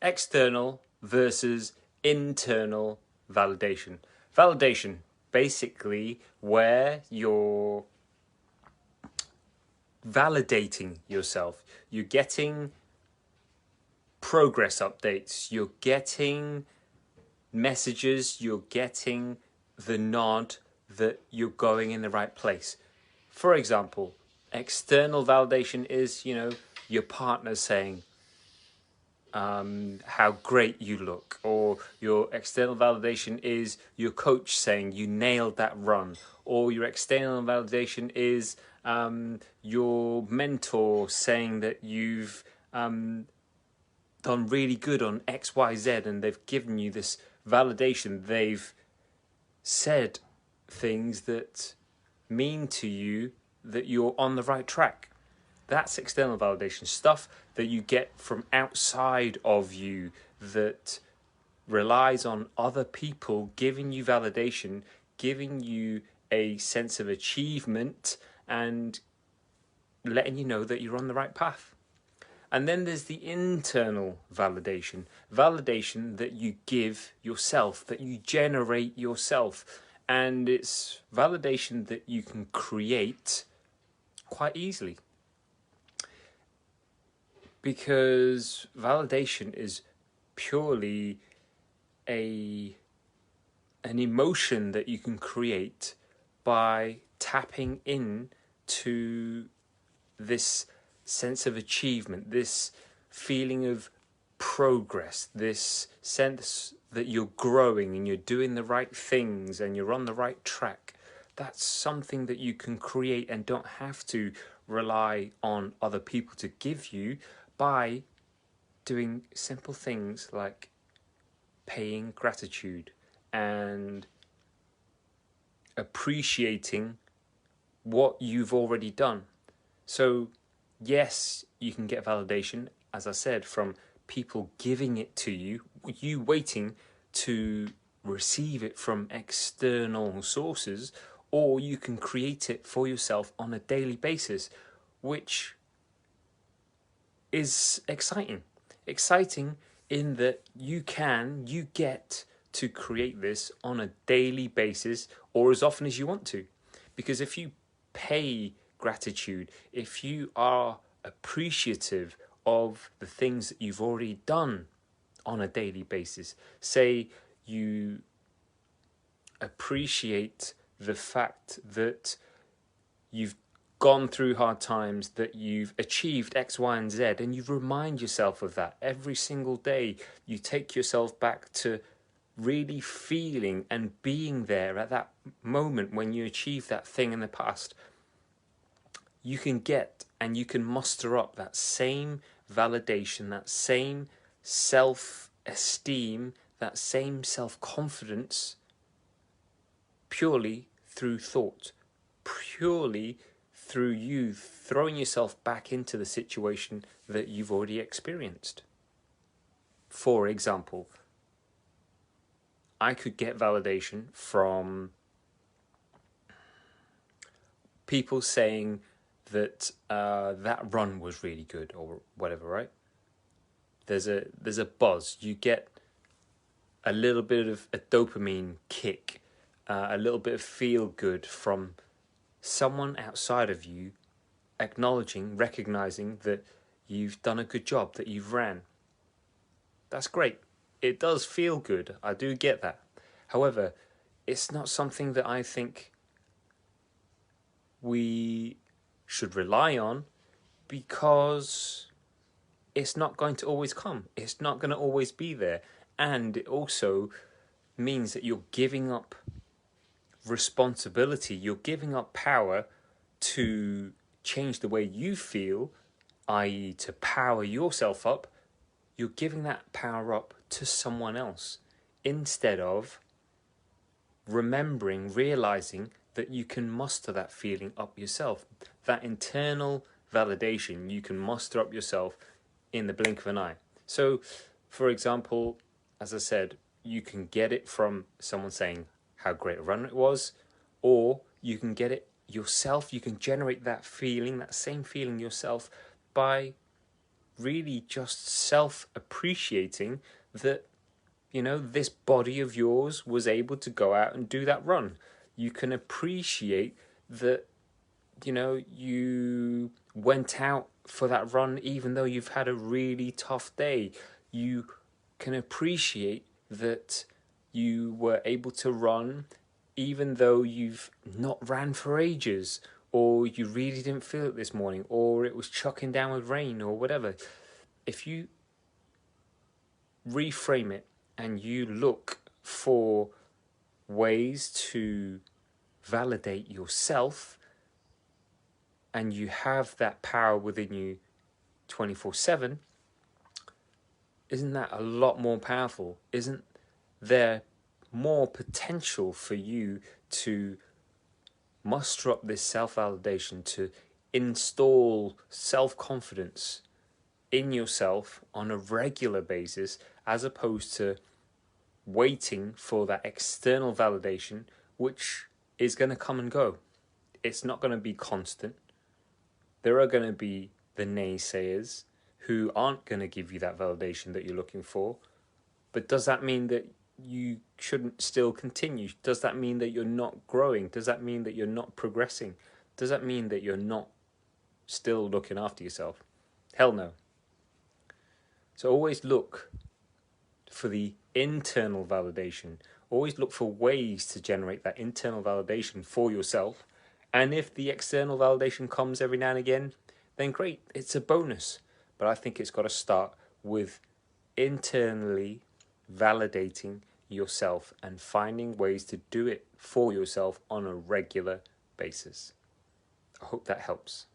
external versus internal validation. Validation, basically where you're validating yourself. You're getting progress updates, you're getting messages, you're getting the nod that you're going in the right place. For example, external validation is, your partner saying how great you look, or your external validation is your coach saying you nailed that run, or your external validation is your mentor saying that you've done really good on XYZ, and they've given you this validation. They've said things that mean to you that you're on the right track. That's external validation, stuff that you get from outside of you that relies on other people giving you validation, giving you a sense of achievement and letting you know that you're on the right path. And then there's the internal validation, validation that you give yourself, that you generate yourself. And it's validation that you can create quite easily. Because validation is purely an emotion that you can create by tapping in to this sense of achievement, this feeling of progress, this sense that you're growing and you're doing the right things and you're on the right track. That's something that you can create and don't have to rely on other people to give you by doing simple things like paying gratitude and appreciating what you've already done. So yes, you can get validation, as I said, from people giving it to you, you waiting to receive it from external sources, or you can create it for yourself on a daily basis, which is exciting. Exciting in that you get to create this on a daily basis or as often as you want to. Because if you pay gratitude, if you are appreciative of the things that you've already done on a daily basis, say you appreciate the fact that you've gone through hard times, that you've achieved X, Y, and Z, and you remind yourself of that every single day. You take yourself back to really feeling and being there at that moment when you achieved that thing in the past. You can get and you can muster up that same validation, that same self-esteem, that same self-confidence purely through thought, purely through you throwing yourself back into the situation that you've already experienced. For example, I could get validation from people saying that that run was really good or whatever, right? There's a buzz. You get a little bit of a dopamine kick, a little bit of feel good from someone outside of you acknowledging, recognizing that you've done a good job, that you've ran. That's great. It does feel good. I do get that. However, it's not something that I think we should rely on, because it's not going to always come. It's not going to always be there. And it also means that you're giving up responsibility. You're giving up power to change the way you feel, i.e. to power yourself up. You're giving that power up to someone else instead of realizing that you can muster that feeling up yourself. That internal validation you can muster up yourself in the blink of an eye. So, for example, as I said, you can get it from someone saying how great a run it was, or you can get it yourself. You can generate that feeling, that same feeling yourself, by really just self-appreciating that, you know, this body of yours was able to go out and do that run. You can appreciate that, you know, you went out for that run even though you've had a really tough day. You can appreciate that you were able to run even though you've not ran for ages, or you really didn't feel it this morning, or it was chucking down with rain or whatever. If you reframe it and you look for ways to validate yourself, and you have that power within you 24/7, isn't that a lot more powerful? Isn't there more potential for you to muster up this self-validation, to install self-confidence in yourself on a regular basis, as opposed to waiting for that external validation, which is going to come and go? It's not going to be constant. There are going to be the naysayers who aren't going to give you that validation that you're looking for. But does that mean that you shouldn't still continue? Does that mean that you're not growing? Does that mean that you're not progressing? Does that mean that you're not still looking after yourself? Hell no. So always look for the internal validation. Always look for ways to generate that internal validation for yourself. And if the external validation comes every now and again, then great, it's a bonus. But I think it's got to start with internally validating yourself and finding ways to do it for yourself on a regular basis. I hope that helps.